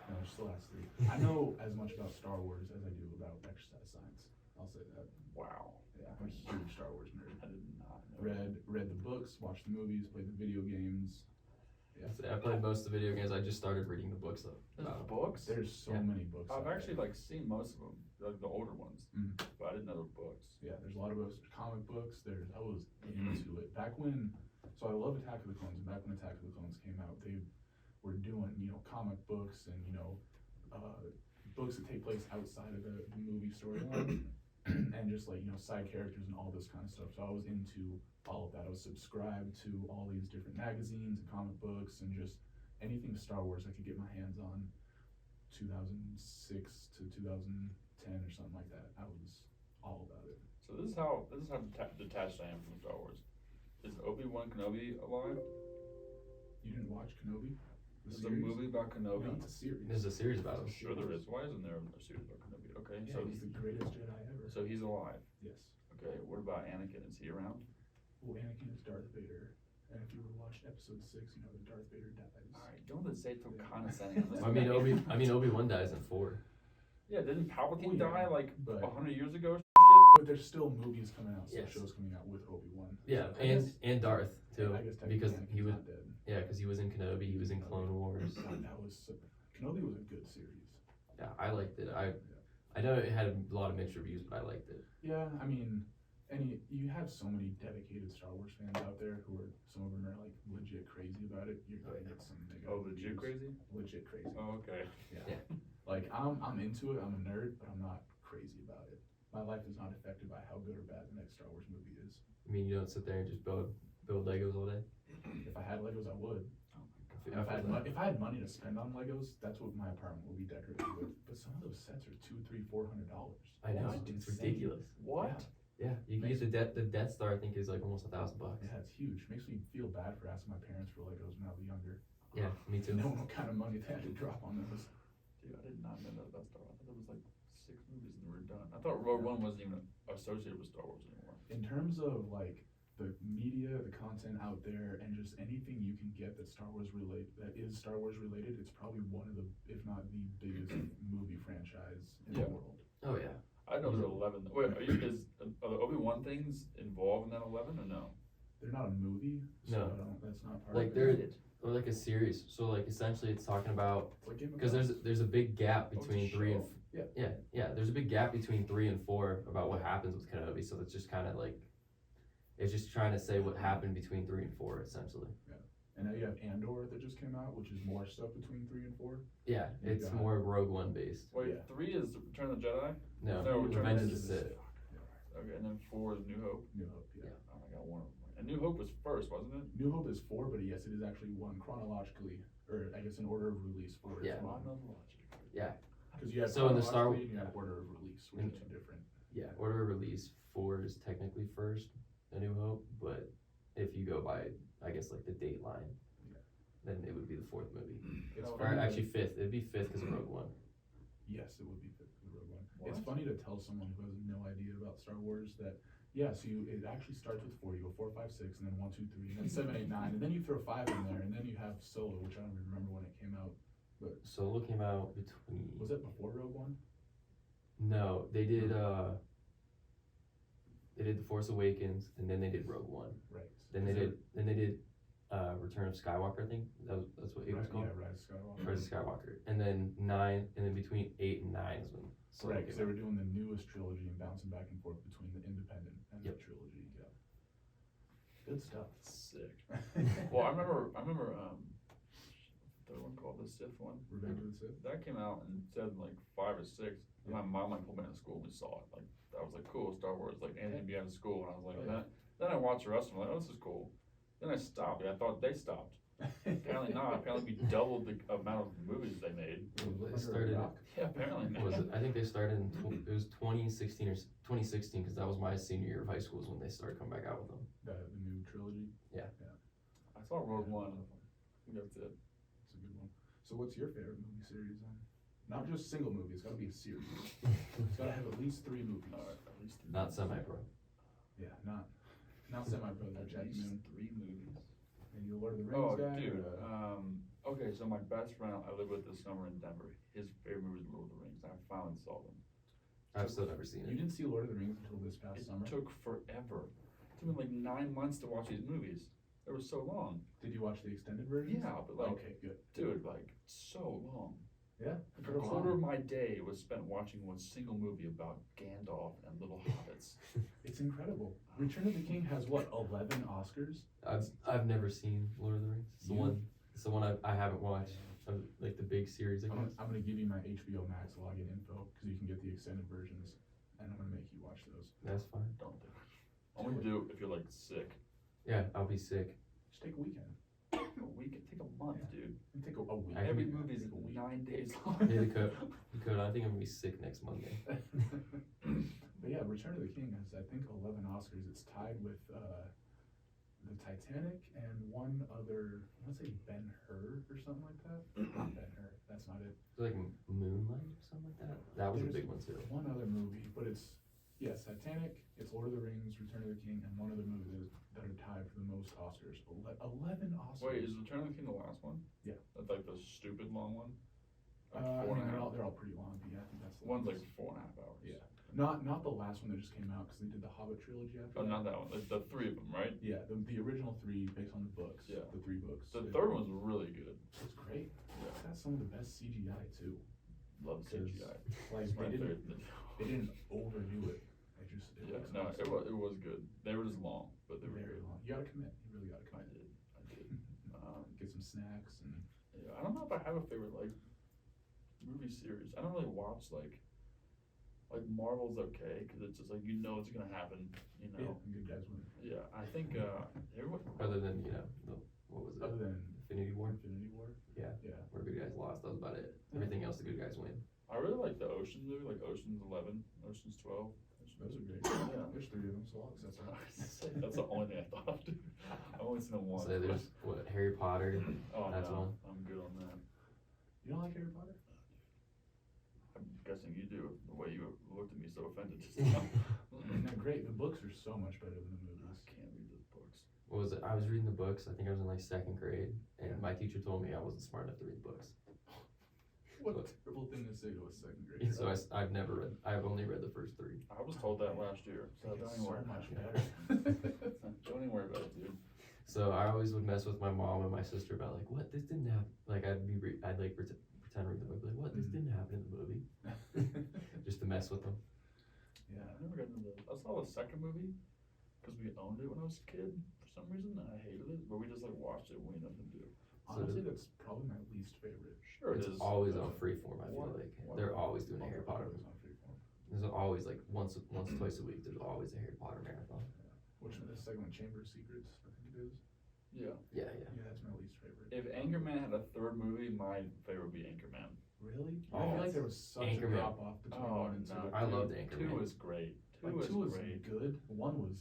No, just the last 3. I know as much about Star Wars as I do about exercise science. I'll say that. Wow, Yeah, I'm a huge Star Wars nerd. I did not know. Read the books, watched the movies, played the video games. Yeah. I played most of the video games. I just started reading the books though. There's books. There's so Yeah. many books. I've out actually there. like seen most of them, like the older ones, Mhm. but I didn't know the books. Yeah, there's a lot of books. There's comic books. I was into it back when. So I love Attack of the Clones, and back when Attack of the Clones came out, they were doing comic books and books that take place outside of the movie storyline, and just like side characters and all this kind of stuff. So I was into all of that. I was subscribed to all these different magazines and comic books and just anything Star Wars I could get my hands on. 2006 to 2010 or something like that. I was all about it. So this is how detached I am from Star Wars. Is Obi-Wan Kenobi alive? You didn't watch Kenobi? There's a movie about Kenobi. No, it's a series. There's a series about him. Sure there is. Why isn't there a series about Kenobi? Okay, Yeah, so he's the greatest Jedi ever. so he's alive. Yes. Okay, what about Anakin? Is he around? Well, Anakin is Darth Vader, and if you were to watch Episode 6, that Darth Vader dies. Alright, don't let's say it so condescending. on this I mean one. Obi-Wan dies in 4. Yeah, didn't Palpatine Well, yeah, die like but- 100 years ago? Or But there's still movies coming out, still Yes. shows coming out with Obi-Wan. Yeah, So I guess- and Darth too, I guess because technically he Anakin's was not dead. because he was in Kenobi, he was in Clone Wars. God, that was Kenobi was a good series. Yeah, I liked it. I know it had a lot of mixed reviews, but I liked it. Yeah, I mean, you have so many dedicated Star Wars fans out there who are, some of them are like legit crazy about it. You're gonna get some negative Oh, legit reviews. crazy? Legit crazy. Oh, okay. Yeah. Like I'm into it. I'm a nerd, but I'm not crazy about it. My life is not affected by how good or bad the next Star Wars movie is. I mean, you don't sit there and just build Legos all day. If I had Legos, I would. Oh Yeah, If I had money to spend on Legos, that's what my apartment would be decorated with. But some of those sets are $200, $300, $400. I know, It's it's insane. ridiculous. What? Yeah, you can get the Death Star. I think is like almost $1,000. Yeah, it's huge. Makes me feel bad for asking my parents for Legos when I was younger. Yeah, me To too. know what kind of money they had to drop on those. Dude, I did not know that about Star Wars. I thought it was like 6 movies and we're done. I thought Rogue One wasn't even associated with Star Wars anymore. In terms of like the media, the content out there, and just anything you can get that is Star Wars related, it's probably one of the, if not the biggest movie franchise in Yeah. the world. Oh yeah. I know there's 11. Wait, are the Obi-Wan things involved in that 11 or no? They're not a movie, so No. that's not part Like of they're it. or like a series. So like essentially it's talking about It's like Game of because Thrones. there's a big gap Oh, it's a between 3 and show. yeah. There's a big gap between 3 and 4 about what happens with Kenobi. So it's just kind of like it's just trying to say what happened between 3 and 4 essentially. And now you have Andor that just came out, which is more stuff between 3 and 4. Yeah, You it's got- more Rogue One based. Wait, Yeah. 3 is Return of the Jedi? No, No, Return Revenge of of the the Sith. Okay, and then 4 is New Hope? New Hope, yeah. Oh, I got one. And New Hope was first, wasn't it? New Hope is 4, but yes, it is actually one chronologically, or I guess in order of release. 4 is Yeah. one. Yeah, Because you have So in the Star- chronologically and you have order of release, which are two different. yeah. Order of release 4 is technically first, A New Hope, but if you go by I guess like the date line, then it would be the 4th movie. It's Oh, Or funny actually that- 5th. It'd be 5th because of Rogue One. Yes, it would be 5th for Rogue One. What? It's funny to tell someone who has no idea about Star Wars that, yeah, so it actually starts with 4. You go 4, 5, 6, and then 1, 2, 3, and then 7, 8, 9, and then you throw 5 in there, and then you have Solo, which I don't even remember when it came out. Solo came out between. Was it before Rogue One? No, they did. They did The Force Awakens, and then they did Rogue One. Right. Then they did Return of Skywalker. I think that's what it was called. Yeah, Rise of Skywalker. Rise of Skywalker, and then 9, and then between 8 and 9 is when Solo Right, because came they out. were doing the newest trilogy and bouncing back and forth between the independent and Yep. the trilogy. Yeah. Good stuff. Sick. Well, I remember, the one called the Sith one. Revenge of the Sith. That came out in 2005 or 6. And my mom like pulled me to school and we saw it. Like that was like cool, Star Wars, like anything beyond school. And I was like, Oh, yeah. then I watched the rest of them. I'm like, oh, this is cool. Then I stopped. I thought they stopped. Apparently not. Apparently we doubled the amount of movies they made. They Under a started. rock? Yeah, apparently. Was it? I think they started in it was 2016 or 2016 because that was my senior year of high school is when they started coming back out with them. The new trilogy. I saw Rogue One. I think that's it. It's a good one. So what's your favorite movie series then? Not just single movie, it's gotta be a series. It's gotta have at least 3 movies. At least 3 Not movies. semi-pro. Yeah, not semi-pro, At Jack least Moon. 3 movies. Maybe the Lord of the Oh, Rings guy. dude. Or, Okay, so my best friend I live with this summer in Denver. His favorite movie is Lord of the Rings. I finally saw them. I've still never seen you it. didn't see Lord of the Rings until this past It summer. took forever. It took me like 9 months to watch these movies. It was so long. Did you watch the extended version? Yeah, but like, Okay, good. dude, like so long. Yeah. Like a quarter of my day was spent watching one single movie about Gandalf and little hobbits. It's incredible. Return of the King has what, 11 Oscars? I've never seen Lord of the Rings. It's the You- one. It's the one I haven't watched. Of, like the big series. I I'm guess. gonna give you my HBO Max login info, cause you can get the extended versions, and I'm gonna make you watch those. That's fine. Don't do it. Only do it if you're like sick. Yeah, I'll be sick. Just take a weekend. A week, take a month, dude. And take a week. I Every can- movie's Take a week. 9 days long. Yeah, the code. I think I'm gonna be sick next Monday. But yeah, Return of the King has, I think, 11 Oscars. It's tied with the Titanic and one other, I want to say Ben-Hur or something like that. Not Ben-Hur, that's not it. It's like Moonlight or something like that. That was a big one too. One other movie, but it's, yes, Titanic, it's Lord of the Rings, Return of the King, and one other movie that are tied for the most Oscars. 11 Oscars. Wait, is Return of the King the last one? Yeah. That's like the stupid long one? Like I 4.5 mean, they're all pretty long, but yeah, I think that's the One's like longest. 4.5 hours. Yeah. Not the last one that just came out, because they did the Hobbit trilogy after Oh, that. not that one. The 3 of them, right? Yeah, the original 3 based on the books. Yeah. The 3 books. The It- 3rd one's really good. It's great. Yeah. It's got some of the best CGI too. Love Because, CGI. Like It's my they didn't favorite. overdo it. It Yeah, looks no, awesome. it was good. They were just long, but they were Very good. long. You gotta commit. You really gotta I commit. did. Get some snacks and Yeah, I don't know if I have a favorite like movie series. I don't really watch like Marvel's okay because it's just like you know it's gonna happen. You yeah, know. good guys win. Yeah, I think everyone. Other than what was it? Other than Infinity War, Infinity War. Yeah. Yeah. where good guys lost. That was about it. Everything else, the good guys win. I really like the Ocean movie, like Ocean's 11, Ocean's 12. Those are great. Yeah. There's 3 of them, so I'll accept that. That's the only thing I thought of. Dude. I've only seen them once. So there's what Harry Potter. Oh that's no, one. I'm good on that. You don't like Harry Potter? I'm guessing you do. The way you looked at me so offended just now. No, great. The books are so much better than the I movies. can't read those books. What was it? I was reading the books. I think I was in like 2nd grade, and my teacher told me I wasn't smart enough to read books. What a terrible thing to say to a 2nd grader. So I've never read. I've only read the first 3. I was told that last year. So It don't gets even so worry much about better. it. Don't even worry about it, dude. So I always would mess with my mom and my sister about like, what, this didn't happen. Like I'd like pretend to read the book, like, what, this didn't happen in the movie, just to mess with them. Yeah. I never got into I saw the 2nd movie because we owned it when I was a kid for some reason. And I hated it, but we just like watched it when we had nothing to do. Honestly, that's probably my least favorite. Sure, it It's is. always on Freeform. I feel What? like What? they're always doing a Harry Potter. Always on Freeform. There's always like once, twice a week. There's always a Harry Potter marathon. Which one? The second one, Chamber of Secrets, I think it is. Yeah. Yeah. Yeah, that's my least favorite. If Anchorman had a 3rd movie, my favorite would be Anchorman. Really? Oh, I feel like there was such Anchorman. a drop off between Oh 1 and 2. no! I loved 2 Anchorman. was great. Like 2 was great. good. 1 was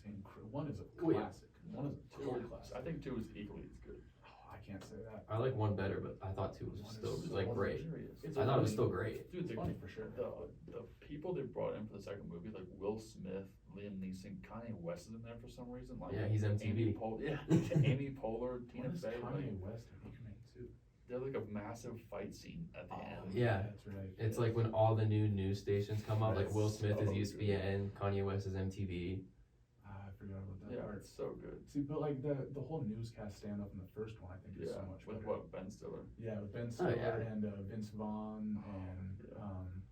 one is a Wait. classic. 1 is a cult classic. I think 2 is equally as good. Oh, I can't say that. I like 1 better, but I thought 2 was One is still so like great. It's I thought it was funny. still great. Dude, It's funny for sure. The people they brought in for the 2nd movie, like Will Smith, Liam Neeson, Kanye West is in there for some reason. Like Yeah, he's Amy MTV. Amy Poehler, Tina What is Fey. Kanye Like, West and Anchorman 2? they're like a massive fight scene at the end. Yeah. That's right. It's like when all the new news stations come up, like That's Will Smith so is USPN, Kanye West is MTV. I forgot about that Yeah, part. it's so good. See, but like the whole newscast stand up in the first one, I think is Yeah, so much with better. what, Ben Stiller? Yeah, with Ben Oh, Stiller yeah. and Vince Vaughn and yeah.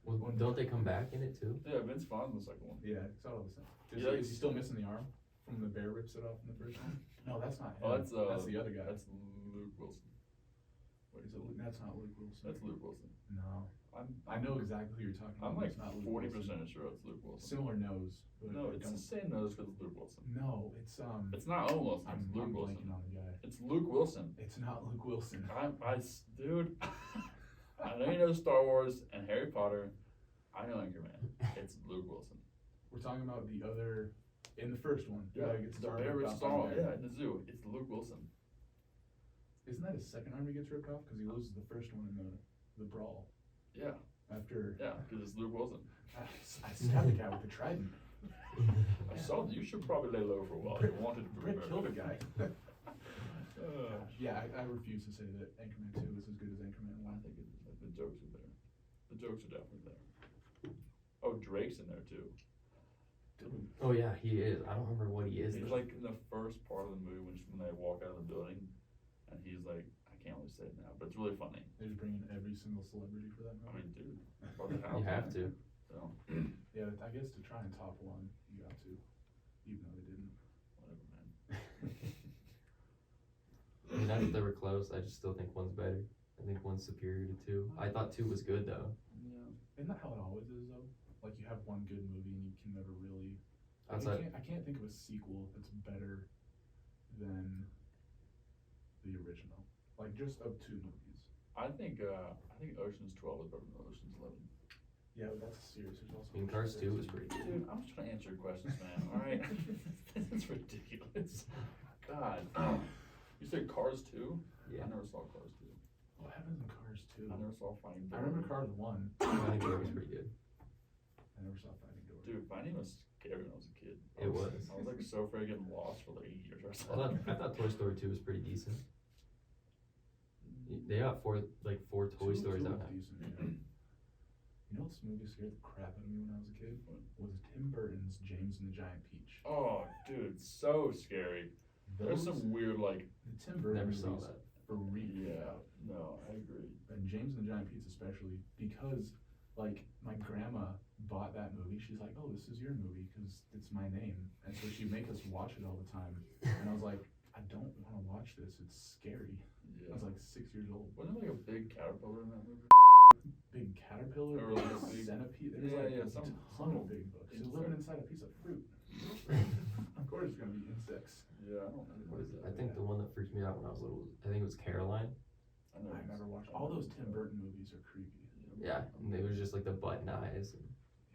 Well, don't they come back in it too? Yeah, Vince Vaughn's in the 2nd one. yeah, it's all the same. Yeah, Is he still missing the arm? From the bear rips it off in the first one? No, that's not him. Oh, that's the other guy. That's Luke Wilson. Wait, Is it, that's not Luke Wilson. That's Luke Wilson. No. I'm I know exactly who you're talking about. I'm like It's not Luke 40% Wilson. sure it's Luke Wilson. Similar nose. But No, I it's don't- the same nose because it's Luke Wilson. No, it's It's not Owen Wilson. I'm It's Luke Wilson. blanking on the guy. It's Luke Wilson. It's not Luke Wilson. Dude. I know you know Star Wars and Harry Potter. I know Anchorman. It's Luke Wilson. We're talking about the other in the first one. Yeah, He gets his the arm bear ripped rips off off. by the bear. Yeah, in the zoo. It's Luke Wilson. Isn't that his second arm he gets ripped off? Because he loses the first one in the brawl. Yeah, After because it's Luke Wilson. I stabbed the guy with the trident. I saw that you should probably lay low for a while. You wanted to Brick remember. killed a guy. Uh, Yeah, I refuse to say that Anchorman 2 is as good as Anchorman I 1. think the jokes are there. The jokes are definitely there. Oh, Drake's in there too. Dude, Oh yeah, he is. I don't remember what he is. He's though. like in the first part of the movie when they walk out of the building, and he's like, I can't really say it now, but it's really funny. they just bring in every single celebrity for that I movie. mean, dude, probably You have to. So, Yeah, I guess to try and top one, you got to, even though they didn't. whatever, man. I mean, not that they were close. I just still think one's better. I think one's superior to two. I thought two was good though. Yeah. Isn't that how it always is though? Like you have one good movie and you can never really. Like, Outside, I can't think of a sequel that's better than the original. Like just of two movies. I think Ocean's 12 is better than Ocean's 11. Yeah, but that's serious. There's also. I mean, Cars 2 was pretty good. Dude, I'm just trying to answer your questions, man. All right, this is ridiculous. God, you said Cars 2? Yeah. I never saw Cars 2. What happens in Cars 2? I never saw Finding I Dory. remember Cars 1. I think it was pretty good. I never saw Finding Dory. Dude, Finding was scary when I was a kid. It was. I was like so afraid of getting lost for like 8 years or I thought Toy Story 2 was pretty decent. They got four Toy Stories Two out was now. decent, yeah. You know what movie scared the crap out of me when I was a kid? Was Tim Burton's James and the Giant Peach. Oh, dude, so scary. There's some weird like. The Tim Burton Never saw movies that. freak me Yeah, out. no, I agree. And James and the Giant Peach especially, because like my grandma bought that movie. She's like, oh, this is your movie because it's my name. And so she'd make us watch it all the time. And I was like, I don't want to watch this. It's scary. I Yeah. was like 6 years old. Wasn't there like a big caterpillar in that movie? Big caterpillar, Or like big a big- centipede. There's Yeah, like yeah, a some ton of big bugs. They're living insect. inside a piece of fruit. Of course, it's gonna be insects. Yeah, I don't know. What is it? I think the one that freaked me out when I was little, I think it was Caroline. I know I it's- never watched I all know those it's, Tim Burton movies are creepy. Yeah, and it was just like the button eyes. And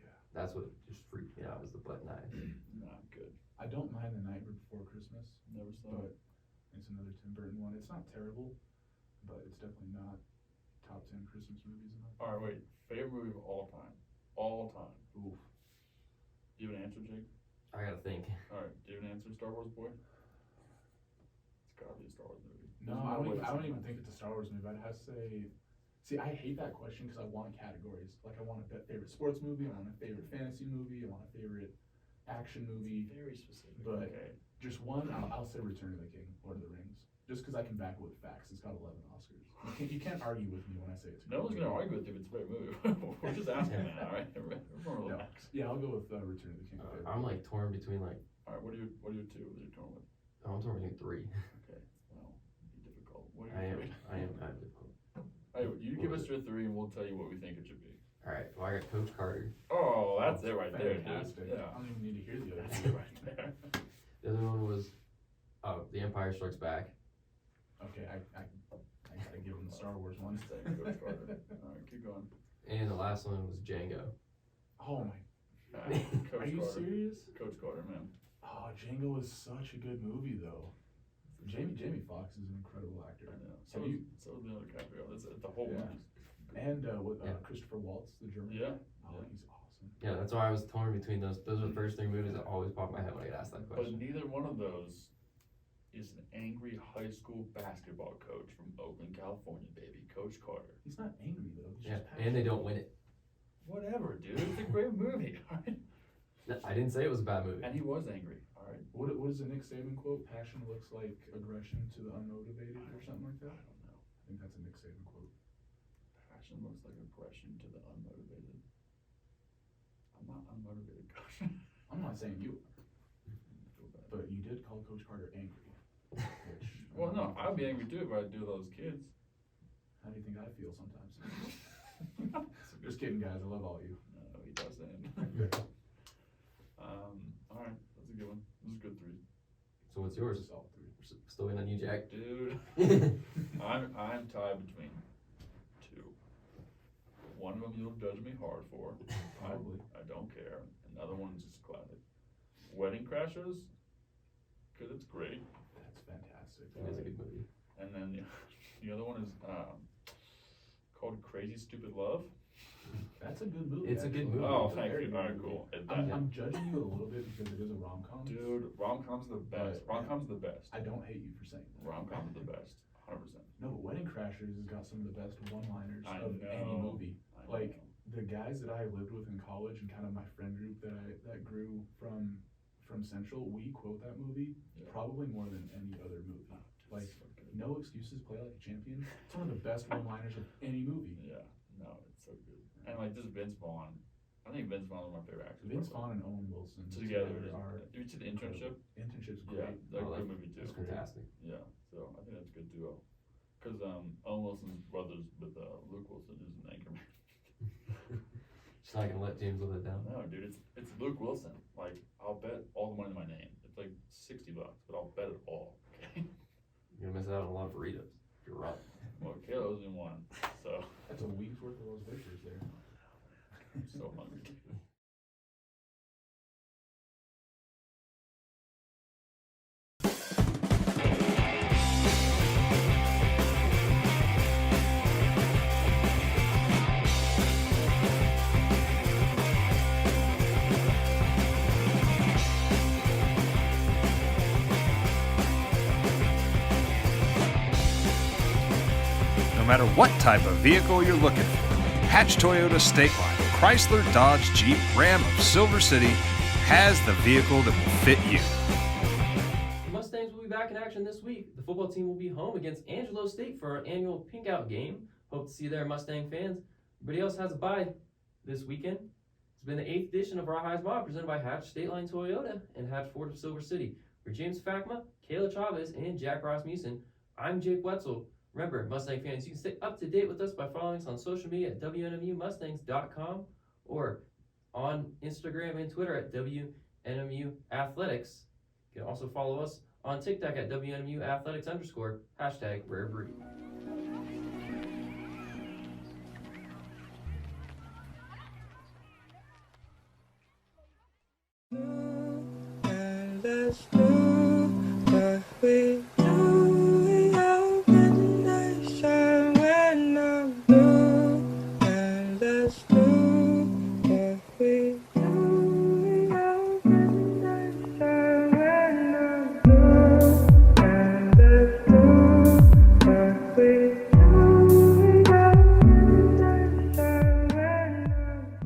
Yeah. that's what just freaked me out was the button eyes. Not good. I don't mind The Nightmare Before Christmas, Never saw but it. it's another Tim Burton one. It's not terrible, but it's definitely not top 10 Christmas movies in my All right, wait. Favorite movie of all time. All time. Oof. Do you have an answer, Jake? I gotta think. All right. Do you have an answer, Star Wars boy? It's gotta be a Star Wars movie. No, There's I don't way even, it's I don't not. even think it's a Star Wars movie. I'd have to say, see, I hate that question because I want categories. Like I want a favorite sports movie, I want a favorite fantasy movie, I want a favorite action movie. Very specific. But- okay. Just one, I'll say Return of the King, Lord of the Rings. Just because I can back it with facts. It's got 11 Oscars. You can't argue with me when I say it's a No good one's gonna movie. argue with you if it's a great movie. We're just asking, man. All right. Everyone No. relax. Yeah, I'll go with Return of the King. I'm like torn between like, All right. What are your two that you're torn with? I'm torn between three. Okay. Well, be difficult. What I are your am, three? I am kind of difficult. All right. You give us your three, and we'll tell you what we think it should be. Alright, well I got Coach Carter. Oh, that's it right there, dude. Fantastic. Yeah. I don't even need to hear the other That's two. it right there. The other one was, The Empire Strikes Back. Okay, I gotta give him the Star Wars one. Staying Coach Carter. All right, keep going. And the last one was Django. Oh my, All right, Coach are you Carter. serious? Coach Carter, man. Oh, Django was such a good movie though. Jamie Foxx is an incredible actor. I know. So Have is, you- so is Leonardo DiCaprio. That's it. The whole Yeah. movie. And with Yeah. Christopher Waltz, the German. Yeah. Oh, Yeah. he's awesome. Yeah, that's why I was torn between those. Those are the first three movies that always pop in my head when I get asked that But question. neither one of those is an angry high school basketball coach from Oakland, California, baby. Coach Carter. He's not angry though. He's Yeah, just and they passionate. don't win it. Whatever, dude. It's a great movie. All right. No, I didn't say it was a bad movie. And he was angry. All right. What is the Nick Saban quote? Passion looks like aggression to the unmotivated, or something like I that. don't know. I think that's a Nick Saban quote. Passion looks like aggression to the unmotivated. I'm not unmotivated, coach. I'm not saying you. Feel bad. but you did call Coach Carter angry. Which, Well, no, I'd be angry too if I do those kids. How do you think I feel sometimes? Just kidding, guys. I love all of you. No, he doesn't. All right, that's a good one. Those are good threes. So what's yours? All three. Still waiting on you, Jack. Dude, I'm tied between two. One of them you'll judge me hard for. Probably. I don't care. Another one's just classic. Wedding Crashers, because it's great. That's fantastic. It is a good movie. And then the other one is called Crazy Stupid Love. That's a good movie. It's a good actually. movie. Oh, It's a thank very you. good All right, movie. cool. I'm judging you a little bit because it is a rom-com. Dude, rom-com's the best. But- Rom-com's the best. I don't hate you for saying that. Rom-com's the best. 100%. No, but Wedding Crashers has got some of the best one-liners I of any know. movie. Like the guys that I lived with in college and kind of my friend group that grew from Central, we quote that movie Yeah. probably more than any other movie. Like, So good. no excuses, play like a champion. It's one of the best one-liners of any movie. Yeah, no, it's so good. And like just Vince Vaughn. I think Vince Vaughn's one of my favorite actors. Vince probably. Vaughn and Owen Wilson Together. are Did you see The Internship? Internship's Yeah, great. that's Oh, a good movie too. That's fantastic. Yeah, so I think that's a good duo. Cause Owen Wilson's brothers with Luke Wilson is an anchorman. Just not gonna let James live it down. No, dude, it's Luke Wilson. Like, I'll bet all the money in my name. It's like $60, but I'll bet it all. Okay. You're gonna miss out on a lot of burritos. You're right. Well, Kayla owes me one, so That's a week's worth of those pictures there. I'm so hungry. No matter what type of vehicle you're looking for, Hatch Toyota State Line, Chrysler, Dodge, Jeep, Ram of Silver City has the vehicle that will fit you. The Mustangs will be back in action this week. The football team will be home against Angelo State for our annual Pink Out game. Hope to see you there, Mustang fans. Everybody else has a bye this weekend. It's been the 8th edition of Rawhide Mob presented by Hatch State Line Toyota and Hatch Ford of Silver City. For James Fakkema, Kayla Chavez, and Jack Rasmussen, I'm Jake Wetzel. Remember, Mustang fans, you can stay up to date with us by following us on social media at WNMUmustangs.com or on Instagram and Twitter at WNMU Athletics. You can also follow us on TikTok at WNMU Athletics _ #Rare Breed. And let's